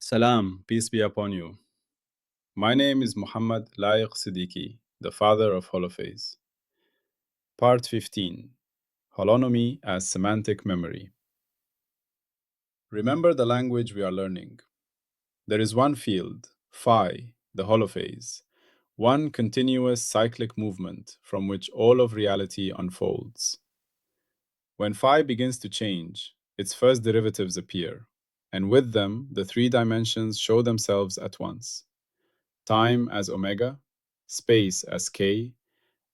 Salam, peace be upon you. My name is Mohammed Layiq Sediqi, the father of Holophase. Part 15: Holonomy as Semantic Memory. Remember the language we are learning. There is one field, phi, the holophase, one continuous cyclic movement from which all of reality unfolds. When phi begins to change, its first derivatives appear, and with them the three dimensions show themselves at once: time as omega, space as k,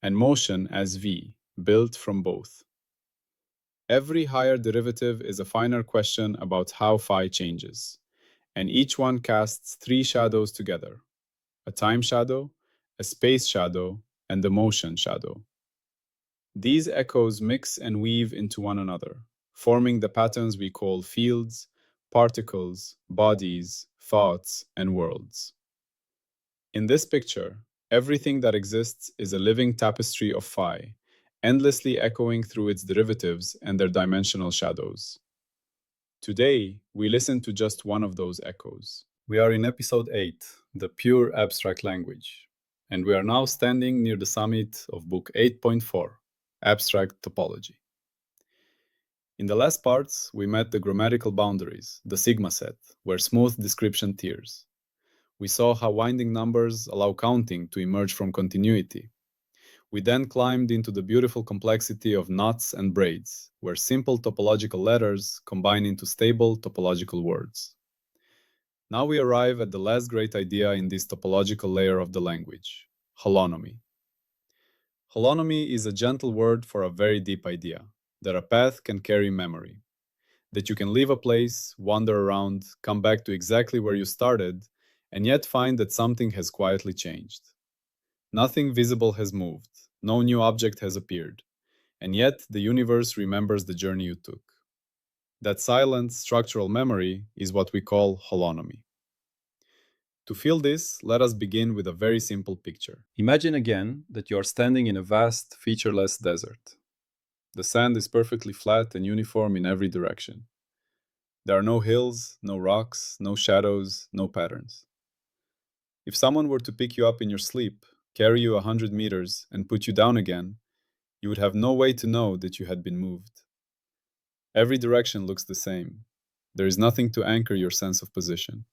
and motion as v, built from both. Every higher derivative is a finer question about how phi changes, and each one casts three shadows together: a time shadow, a space shadow, and the motion shadow. These echoes mix and weave into one another, forming the patterns we call fields, particles, bodies, thoughts, and worlds. In this picture, everything that exists is a living tapestry of phi, endlessly echoing through its derivatives and their dimensional shadows. Today, we listen to just one of those echoes. We are in Episode 8, the pure abstract language, and we are now standing near the summit of Book 8.4, Abstract Topology. In the last parts, we met the grammatical boundaries, the sigma set, where smooth description tears. We saw how winding numbers allow counting to emerge from continuity. We then climbed into the beautiful complexity of knots and braids, where simple topological letters combine into stable topological words. Now we arrive at the last great idea in this topological layer of the language: holonomy. Holonomy is a gentle word for a very deep idea, that a path can carry memory, that you can leave a place, wander around, come back to exactly where you started, and yet find that something has quietly changed. Nothing visible has moved, no new object has appeared, and yet the universe remembers the journey you took. That silent, structural memory is what we call holonomy. To feel this, let us begin with a very simple picture. Imagine again that you are standing in a vast, featureless desert. The sand is perfectly flat and uniform in every direction. There are no hills, no rocks, no shadows, no patterns. If someone were to pick you up in your sleep, carry you 100 meters, and put you down again, you would have no way to know that you had been moved. Every direction looks the same. There is nothing to anchor your sense of position.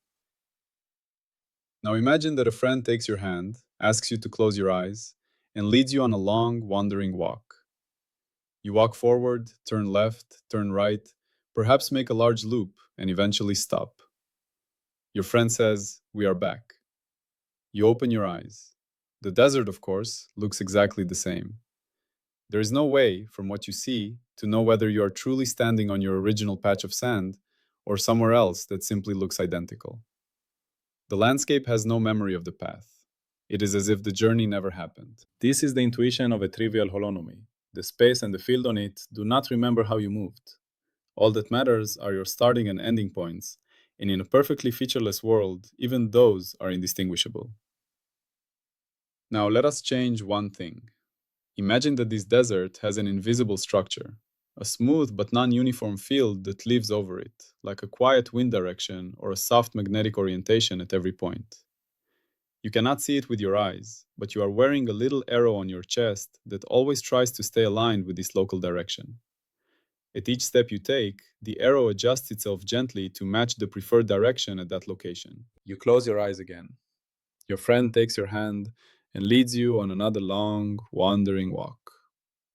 Now imagine that a friend takes your hand, asks you to close your eyes, and leads you on a long, wandering walk. You walk forward, turn left, turn right, perhaps make a large loop, and eventually stop. Your friend says, "We are back." You open your eyes. The desert, of course, looks exactly the same. There is no way, from what you see, to know whether you are truly standing on your original patch of sand or somewhere else that simply looks identical. The landscape has no memory of the path. It is as if the journey never happened. This is the intuition of a trivial holonomy. The space and the field on it do not remember how you moved. All that matters are your starting and ending points, and in a perfectly featureless world, even those are indistinguishable. Now let us change one thing. Imagine that this desert has an invisible structure, a smooth but non-uniform field that lives over it, like a quiet wind direction or a soft magnetic orientation at every point. You cannot see it with your eyes, but you are wearing a little arrow on your chest that always tries to stay aligned with this local direction. At each step you take, the arrow adjusts itself gently to match the preferred direction at that location. You close your eyes again. Your friend takes your hand and leads you on another long, wandering walk,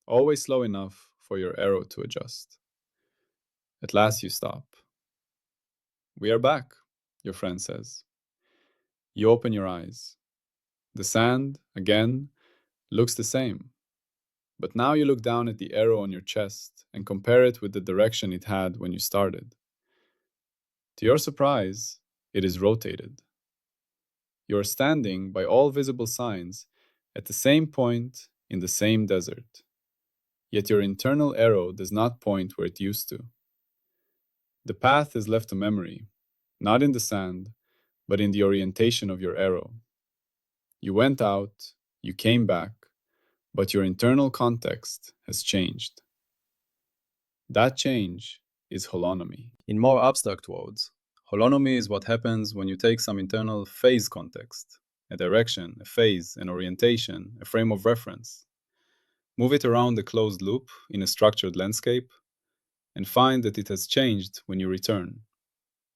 always slow enough for your arrow to adjust. At last you stop. "We are back," your friend says. You open your eyes. The sand, again, looks the same. But now you look down at the arrow on your chest and compare it with the direction it had when you started. To your surprise, it is rotated. You are standing, by all visible signs, at the same point in the same desert. Yet your internal arrow does not point where it used to. The path has left a memory, not in the sand, but in the orientation of your arrow. You went out, you came back, but your internal context has changed. That change is holonomy. In more abstract words, Holonomy is what happens when you take some internal phase context, a direction, a phase, an orientation, a frame of reference, move it around a closed loop in a structured landscape, and find that it has changed when you return,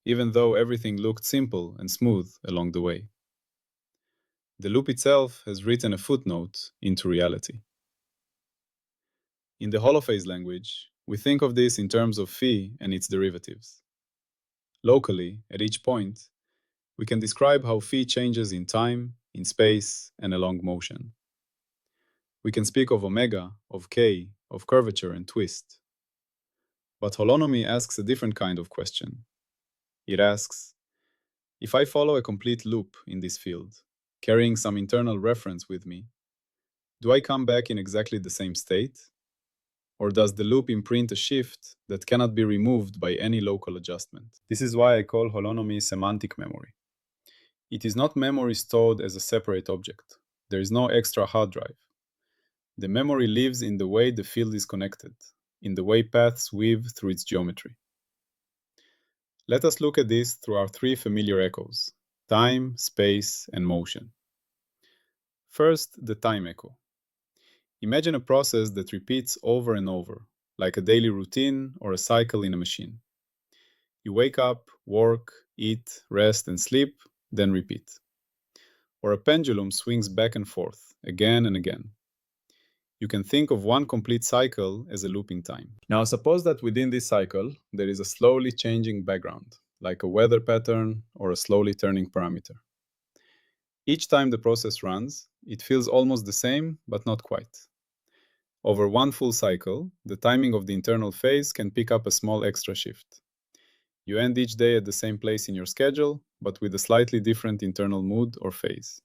even though everything looked simple and smooth along the way. The loop itself has written a footnote into reality. In the Holophase language, we think of this in terms of phi and its derivatives. Locally, at each point, we can describe how phi changes in time, in space, and along motion. We can speak of omega, of k, of curvature and twist. But holonomy asks a different kind of question. It asks, if I follow a complete loop in this field, carrying some internal reference with me, do I come back in exactly the same state? Or does the loop imprint a shift that cannot be removed by any local adjustment? This is why I call holonomy semantic memory. It is not memory stored as a separate object. There is no extra hard drive. The memory lives in the way the field is connected, in the way paths weave through its geometry. Let us look at this through our three familiar echoes: time, space, and motion. First, the time echo. Imagine a process that repeats over and over, like a daily routine or a cycle in a machine. You wake up, work, eat, rest, and sleep, then repeat. Or a pendulum swings back and forth, again and again. You can think of one complete cycle as a looping time. Now, suppose that within this cycle, there is a slowly changing background, like a weather pattern or a slowly turning parameter. Each time the process runs, it feels almost the same, but not quite. Over one full cycle, the timing of the internal phase can pick up a small extra shift. You end each day at the same place in your schedule, but with a slightly different internal mood or phase.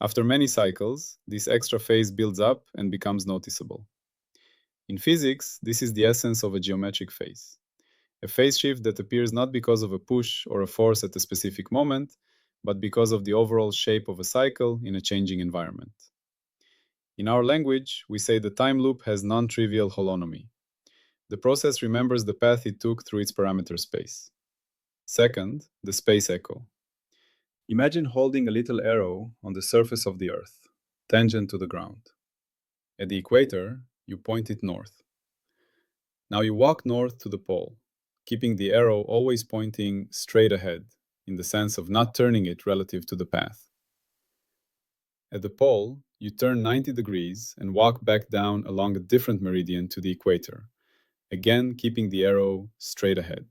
After many cycles, this extra phase builds up and becomes noticeable. In physics, this is the essence of a geometric phase. A phase shift that appears not because of a push or a force at a specific moment, but because of the overall shape of a cycle in a changing environment. In our language, we say the time loop has non-trivial holonomy. The process remembers the path it took through its parameter space. Second, the space echo. Imagine holding a little arrow on the surface of the Earth, tangent to the ground. At the equator, you point it north. Now you walk north to the pole, keeping the arrow always pointing straight ahead, in the sense of not turning it relative to the path. At the pole, you turn 90 degrees and walk back down along a different meridian to the equator, again keeping the arrow straight ahead.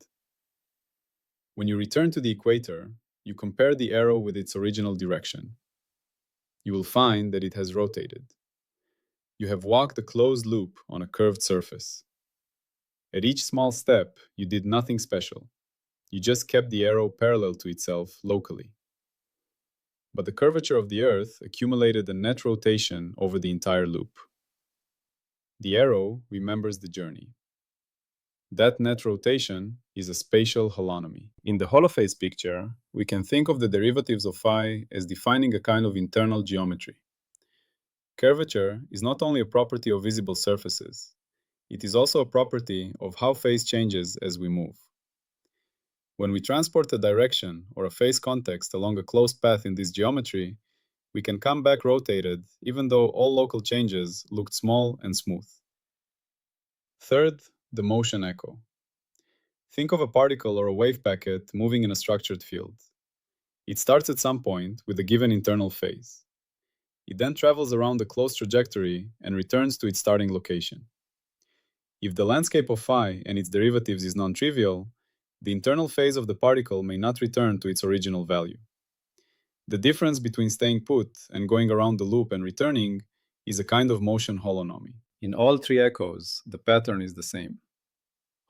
When you return to the equator, you compare the arrow with its original direction. You will find that it has rotated. You have walked a closed loop on a curved surface. At each small step, you did nothing special. You just kept the arrow parallel to itself locally. But the curvature of the Earth accumulated a net rotation over the entire loop. The arrow remembers the journey. That net rotation is a spatial holonomy. In the holophase picture, we can think of the derivatives of phi as defining a kind of internal geometry. Curvature is not only a property of visible surfaces, it is also a property of how phase changes as we move. When we transport a direction or a phase context along a closed path in this geometry, we can come back rotated even though all local changes looked small and smooth. Third, the motion echo. Think of a particle or a wave packet moving in a structured field. It starts at some point with a given internal phase. It then travels around a closed trajectory and returns to its starting location. If the landscape of phi and its derivatives is non-trivial, the internal phase of the particle may not return to its original value. The difference between staying put and going around the loop and returning is a kind of motion holonomy. In all three echoes, the pattern is the same.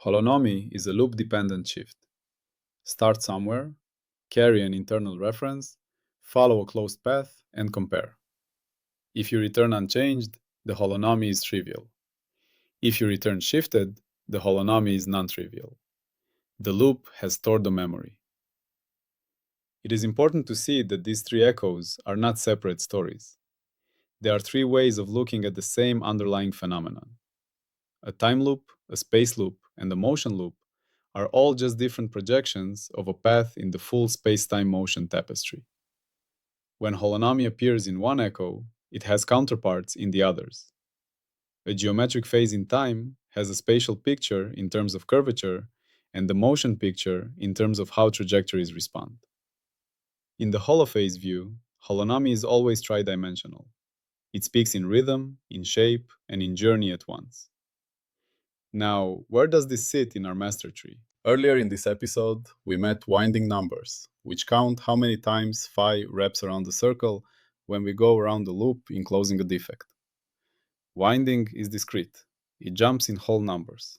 Holonomy is a loop-dependent shift. Start somewhere, carry an internal reference, follow a closed path, and compare. If you return unchanged, the holonomy is trivial. If you return shifted, the holonomy is non-trivial. The loop has stored the memory. It is important to see that these three echoes are not separate stories. They are three ways of looking at the same underlying phenomenon. A time loop, a space loop, and a motion loop are all just different projections of a path in the full space-time motion tapestry. When holonomy appears in one echo, it has counterparts in the others. A geometric phase in time has a spatial picture in terms of curvature and the motion picture in terms of how trajectories respond. In the holophase view, holonomy is always tridimensional. It speaks in rhythm, in shape, and in journey at once. Now, where does this sit in our master tree? Earlier in this episode, we met winding numbers, which count how many times phi wraps around the circle when we go around the loop enclosing a defect. Winding is discrete. It jumps in whole numbers.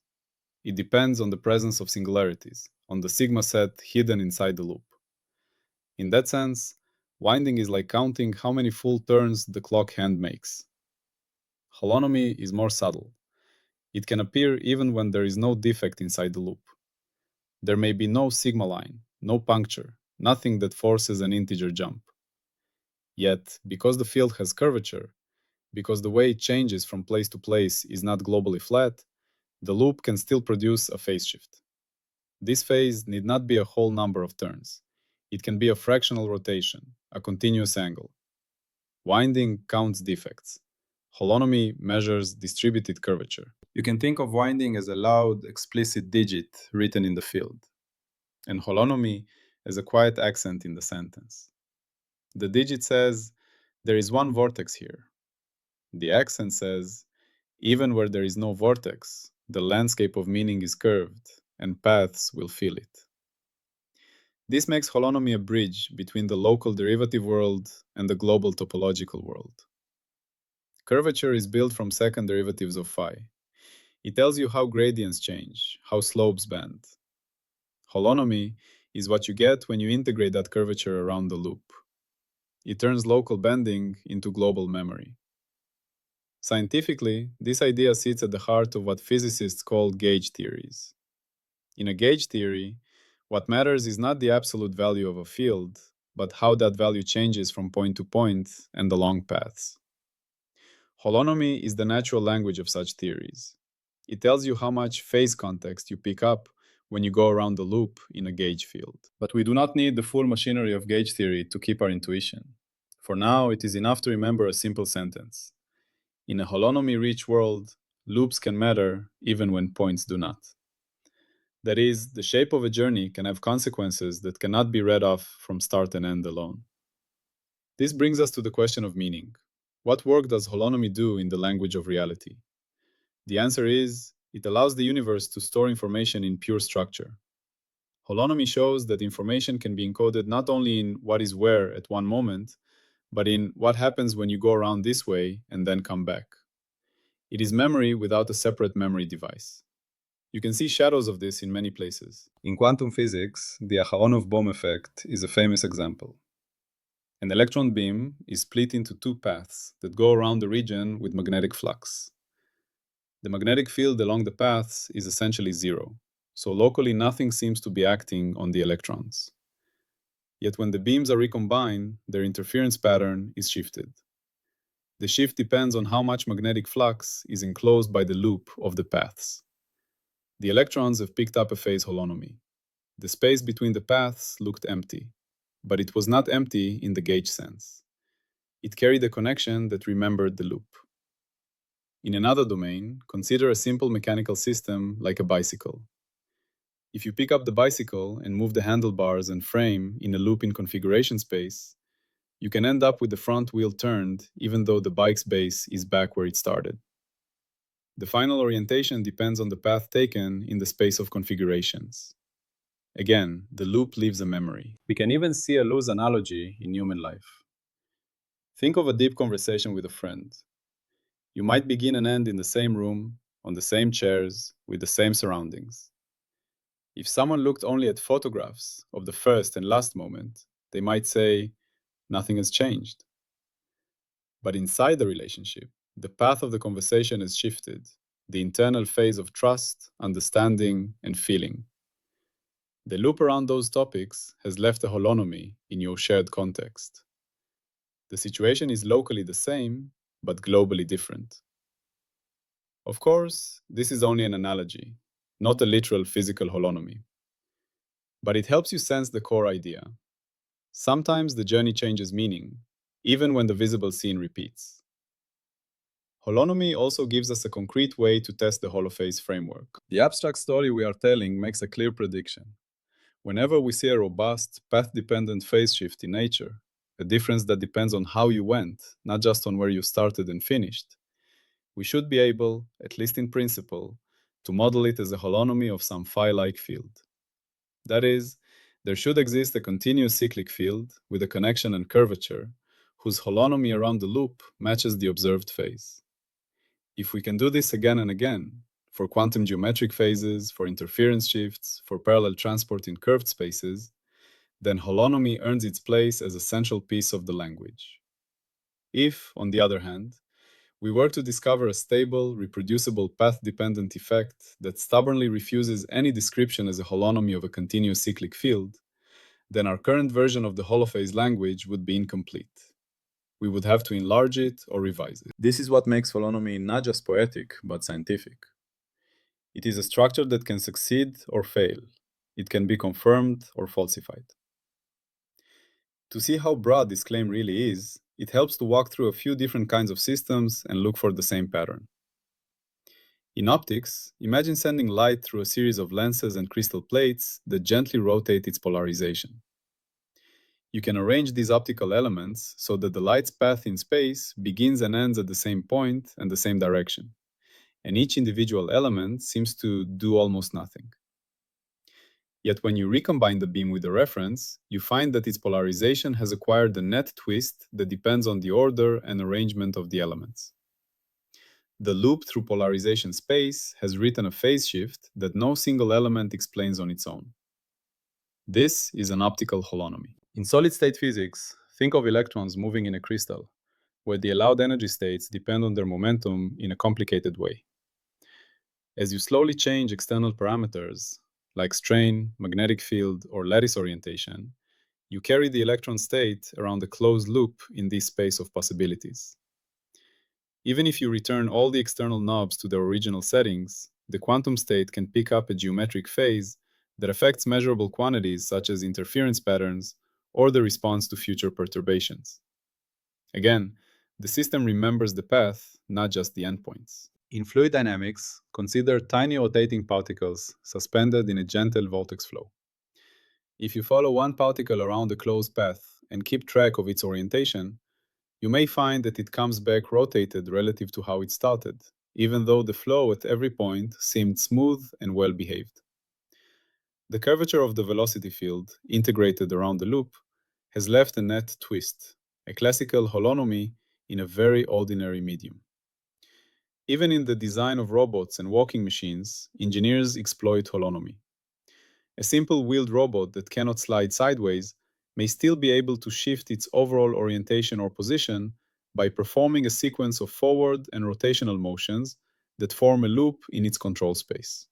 It depends on the presence of singularities, on the sigma set hidden inside the loop. In that sense, winding is like counting how many full turns the clock hand makes. Holonomy is more subtle. It can appear even when there is no defect inside the loop. There may be no sigma line, no puncture, nothing that forces an integer jump. Yet, because the field has curvature, because the way it changes from place to place is not globally flat, the loop can still produce a phase shift. This phase need not be a whole number of turns. It can be a fractional rotation, a continuous angle. Winding counts defects. Holonomy measures distributed curvature. You can think of winding as a loud, explicit digit written in the field, and holonomy as a quiet accent in the sentence. The digit says, there is one vortex here. The accent says, even where there is no vortex, the landscape of meaning is curved, and paths will feel it. This makes holonomy a bridge between the local derivative world and the global topological world. Curvature is built from second derivatives of phi. It tells you how gradients change, how slopes bend. Holonomy is what you get when you integrate that curvature around the loop. It turns local bending into global memory. Scientifically, this idea sits at the heart of what physicists call gauge theories. In a gauge theory, what matters is not the absolute value of a field, but how that value changes from point to point and along paths. Holonomy is the natural language of such theories. It tells you how much phase context you pick up when you go around the loop in a gauge field. But we do not need the full machinery of gauge theory to keep our intuition. For now, it is enough to remember a simple sentence. In a holonomy-rich world, loops can matter even when points do not. That is, the shape of a journey can have consequences that cannot be read off from start and end alone. This brings us to the question of meaning. What work does holonomy do in the language of reality? The answer is, it allows the universe to store information in pure structure. Holonomy shows that information can be encoded not only in what is where at one moment, but in what happens when you go around this way and then come back. It is memory without a separate memory device. You can see shadows of this in many places. In quantum physics, the Aharonov-Bohm effect is a famous example. An electron beam is split into two paths that go around the region with magnetic flux. The magnetic field along the paths is essentially zero, so locally nothing seems to be acting on the electrons. Yet when the beams are recombined, their interference pattern is shifted. The shift depends on how much magnetic flux is enclosed by the loop of the paths. The electrons have picked up a phase holonomy. The space between the paths looked empty, but it was not empty in the gauge sense. It carried a connection that remembered the loop. In another domain, consider a simple mechanical system like a bicycle. If you pick up the bicycle and move the handlebars and frame in a loop in configuration space, you can end up with the front wheel turned even though the bike's base is back where it started. The final orientation depends on the path taken in the space of configurations. Again, the loop leaves a memory. We can even see a loose analogy in human life. Think of a deep conversation with a friend. You might begin and end in the same room, on the same chairs, with the same surroundings. If someone looked only at photographs of the first and last moment, they might say, nothing has changed. But inside the relationship, the path of the conversation has shifted, the internal phase of trust, understanding, and feeling. The loop around those topics has left a holonomy in your shared context. The situation is locally the same, but globally different. Of course, this is only an analogy. not a literal physical holonomy. But it helps you sense the core idea. Sometimes the journey changes meaning, even when the visible scene repeats. Holonomy also gives us a concrete way to test the holophase framework. The abstract story we are telling makes a clear prediction. Whenever we see a robust, path-dependent phase shift in nature, a difference that depends on how you went, not just on where you started and finished, we should be able, at least in principle, to model it as a holonomy of some phi-like field. That is, there should exist a continuous cyclic field with a connection and curvature whose holonomy around the loop matches the observed phase. If we can do this again and again, for quantum geometric phases, for interference shifts, for parallel transport in curved spaces, then holonomy earns its place as a central piece of the language. If, on the other hand, we were to discover a stable, reproducible path-dependent effect that stubbornly refuses any description as a holonomy of a continuous cyclic field, then our current version of the holophase language would be incomplete. We would have to enlarge it or revise it. This is what makes holonomy not just poetic, but scientific. It is a structure that can succeed or fail. It can be confirmed or falsified. To see how broad this claim really is, it helps to walk through a few different kinds of systems and look for the same pattern. In optics, imagine sending light through a series of lenses and crystal plates that gently rotate its polarization. You can arrange these optical elements so that the light's path in space begins and ends at the same point and the same direction, and each individual element seems to do almost nothing. Yet when you recombine the beam with the reference, you find that its polarization has acquired a net twist that depends on the order and arrangement of the elements. The loop through polarization space has written a phase shift that no single element explains on its own. This is an optical holonomy. In solid-state physics, think of electrons moving in a crystal, where the allowed energy states depend on their momentum in a complicated way. As you slowly change external parameters, like strain, magnetic field, or lattice orientation, you carry the electron state around a closed loop in this space of possibilities. Even if you return all the external knobs to their original settings, the quantum state can pick up a geometric phase that affects measurable quantities such as interference patterns or the response to future perturbations. Again, the system remembers the path, not just the endpoints. In fluid dynamics, consider tiny rotating particles suspended in a gentle vortex flow. If you follow one particle around a closed path and keep track of its orientation, you may find that it comes back rotated relative to how it started, even though the flow at every point seemed smooth and well behaved. The curvature of the velocity field, integrated around the loop, has left a net twist, a classical holonomy in a very ordinary medium. Even in the design of robots and walking machines, engineers exploit holonomy. A simple wheeled robot that cannot slide sideways may still be able to shift its overall orientation or position by performing a sequence of forward and rotational motions that form a loop in its control space.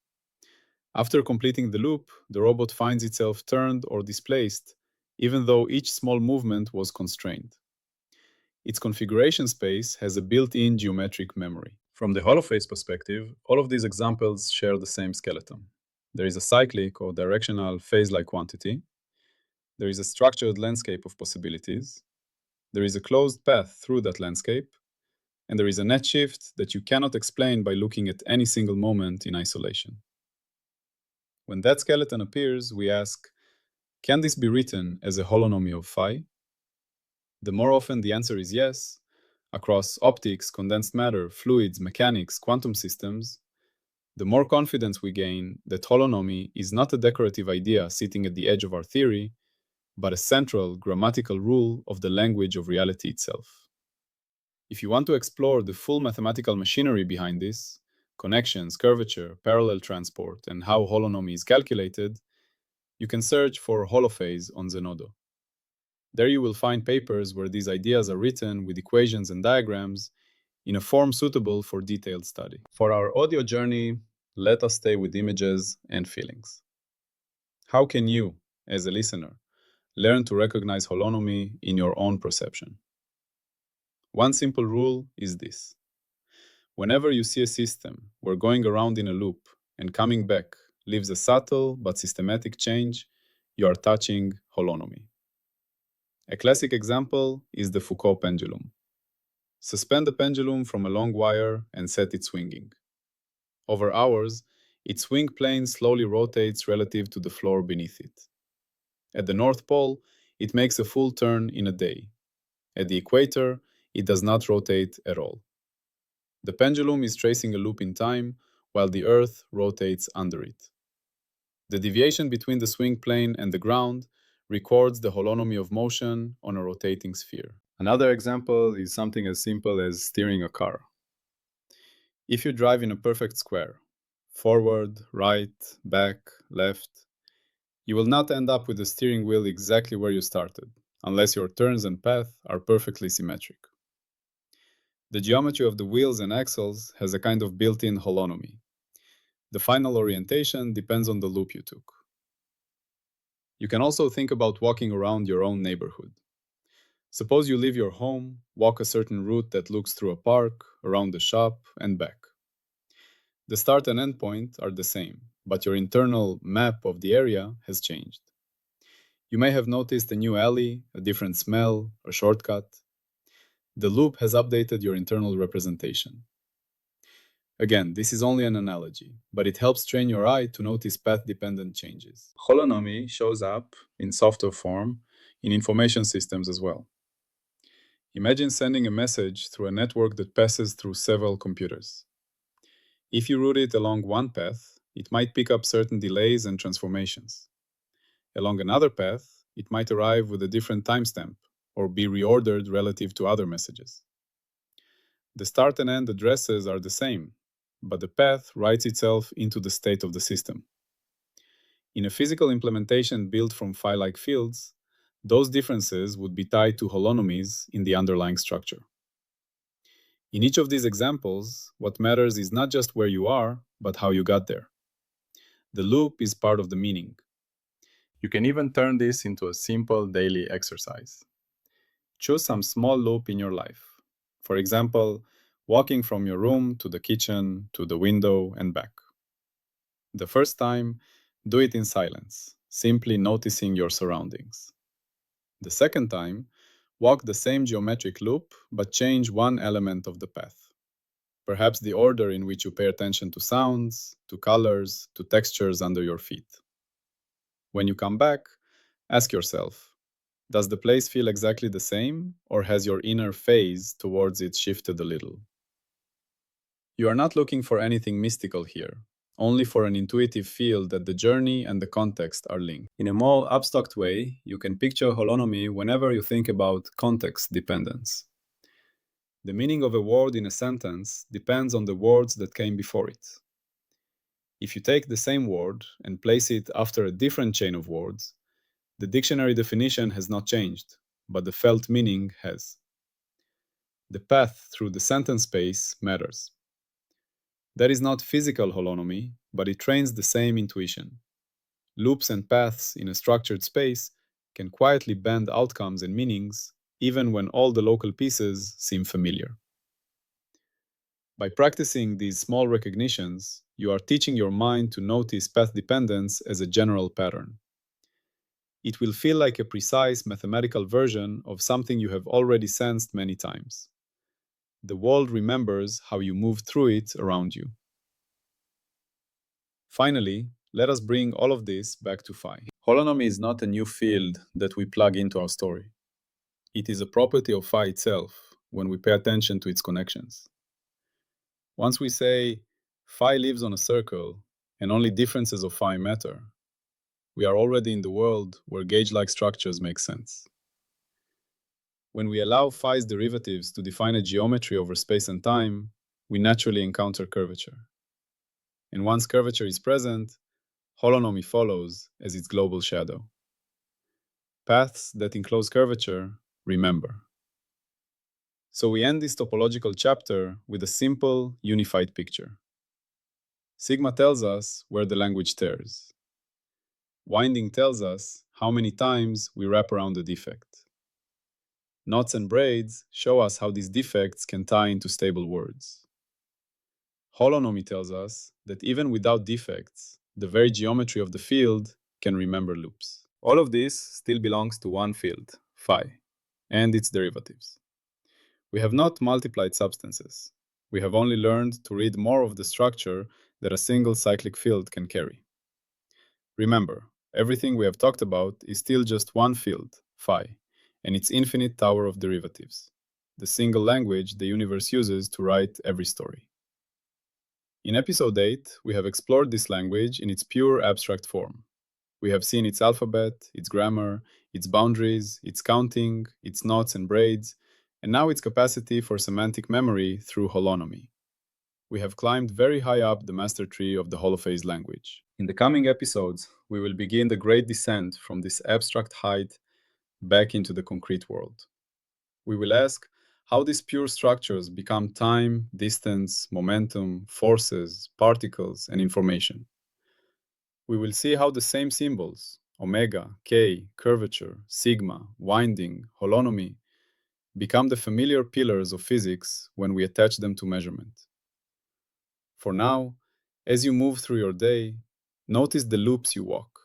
After completing the loop, the robot finds itself turned or displaced, even though each small movement was constrained. Its configuration space has a built-in geometric memory. From the holophase perspective, all of these examples share the same skeleton. There is a cyclic or directional phase-like quantity. There is a structured landscape of possibilities. There is a closed path through that landscape. And there is a net shift that you cannot explain by looking at any single moment in isolation. When that skeleton appears, we ask, can this be written as a holonomy of phi? The more often the answer is yes, across optics, condensed matter, fluids, mechanics, quantum systems, the more confidence we gain that holonomy is not a decorative idea sitting at the edge of our theory, but a central grammatical rule of the language of reality itself. If you want to explore the full mathematical machinery behind this, connections, curvature, parallel transport, and how holonomy is calculated, you can search for Holophase on Zenodo. There you will find papers where these ideas are written with equations and diagrams in a form suitable for detailed study. For our audio journey, let us stay with images and feelings. How can you, as a listener, learn to recognize holonomy in your own perception? One simple rule is this. Whenever you see a system where going around in a loop and coming back leaves a subtle but systematic change, you are touching holonomy. A classic example is the Foucault pendulum. Suspend the pendulum from a long wire and set it swinging. Over hours, its swing plane slowly rotates relative to the floor beneath it. At the North Pole, it makes a full turn in a day. At the equator, it does not rotate at all. The pendulum is tracing a loop in time, while the Earth rotates under it. The deviation between the swing plane and the ground records the holonomy of motion on a rotating sphere. Another example is something as simple as steering a car. If you drive in a perfect square, forward, right, back, left, you will not end up with the steering wheel exactly where you started, unless your turns and path are perfectly symmetric. The geometry of the wheels and axles has a kind of built-in holonomy. The final orientation depends on the loop you took. You can also think about walking around your own neighborhood. Suppose you leave your home, walk a certain route that looks through a park, around the shop, and back. The start and end point are the same, but your internal map of the area has changed. You may have noticed a new alley, a different smell, a shortcut. The loop has updated your internal representation. Again, this is only an analogy, but it helps train your eye to notice path-dependent changes. Holonomy shows up in software form in information systems as well. Imagine sending a message through a network that passes through several computers. If you route it along one path, it might pick up certain delays and transformations. Along another path, it might arrive with a different timestamp or be reordered relative to other messages. The start and end addresses are the same, but the path writes itself into the state of the system. In a physical implementation built from phi-like fields, those differences would be tied to holonomies in the underlying structure. In each of these examples, what matters is not just where you are, but how you got there. The loop is part of the meaning. You can even turn this into a simple daily exercise. Choose some small loop in your life. For example, walking from your room to the kitchen, to the window, and back. The first time, do it in silence, simply noticing your surroundings. The second time, walk the same geometric loop, but change one element of the path. Perhaps the order in which you pay attention to sounds, to colors, to textures under your feet. When you come back, ask yourself, does the place feel exactly the same, or has your inner phase towards it shifted a little? You are not looking for anything mystical here, only for an intuitive feel that the journey and the context are linked. In a more abstract way, you can picture holonomy whenever you think about context dependence. The meaning of a word in a sentence depends on the words that came before it. If you take the same word and place it after a different chain of words, the dictionary definition has not changed, but the felt meaning has. The path through the sentence space matters. That is not physical holonomy, but it trains the same intuition. Loops and paths in a structured space can quietly bend outcomes and meanings, even when all the local pieces seem familiar. By practicing these small recognitions, you are teaching your mind to notice path dependence as a general pattern. It will feel like a precise mathematical version of something you have already sensed many times. The world remembers how you moved through it around you. Finally, let us bring all of this back to phi. Holonomy is not a new field that we plug into our story. It is a property of phi itself when we pay attention to its connections. Once we say phi lives on a circle and only differences of phi matter, we are already in the world where gauge-like structures make sense. When we allow phi's derivatives to define a geometry over space and time, we naturally encounter curvature. And once curvature is present, holonomy follows as its global shadow. Paths that enclose curvature remember. So we end this topological chapter with a simple, unified picture. Sigma tells us where the language tears. Winding tells us how many times we wrap around a defect. Knots and braids show us how these defects can tie into stable words. Holonomy tells us that even without defects, the very geometry of the field can remember loops. All of this still belongs to one field, phi, and its derivatives. We have not multiplied substances. We have only learned to read more of the structure that a single cyclic field can carry. Remember, everything we have talked about is still just one field, phi, and its infinite tower of derivatives, the single language the universe uses to write every story. In Episode 8, we have explored this language in its pure abstract form. We have seen its alphabet, its grammar, its boundaries, its counting, its knots and braids, and now its capacity for semantic memory through holonomy. We have climbed very high up the master tree of the Holophase language. In the coming episodes, we will begin the great descent from this abstract height back into the concrete world. We will ask how these pure structures become time, distance, momentum, forces, particles, and information. We will see how the same symbols, omega, k, curvature, sigma, winding, holonomy, become the familiar pillars of physics when we attach them to measurement. For now, as you move through your day, notice the loops you walk.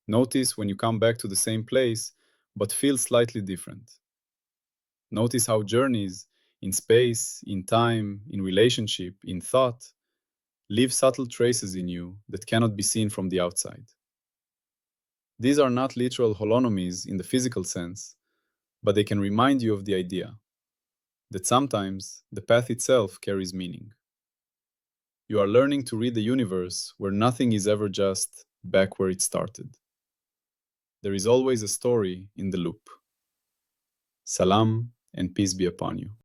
Notice when you come back to the same place, but feel slightly different. Notice how journeys in space, in time, in relationship, in thought, leave subtle traces in you that cannot be seen from the outside. These are not literal holonomies in the physical sense, but they can remind you of the idea that sometimes the path itself carries meaning. You are learning to read the universe where nothing is ever just back where it started. There is always a story in the loop. Salam and peace be upon you.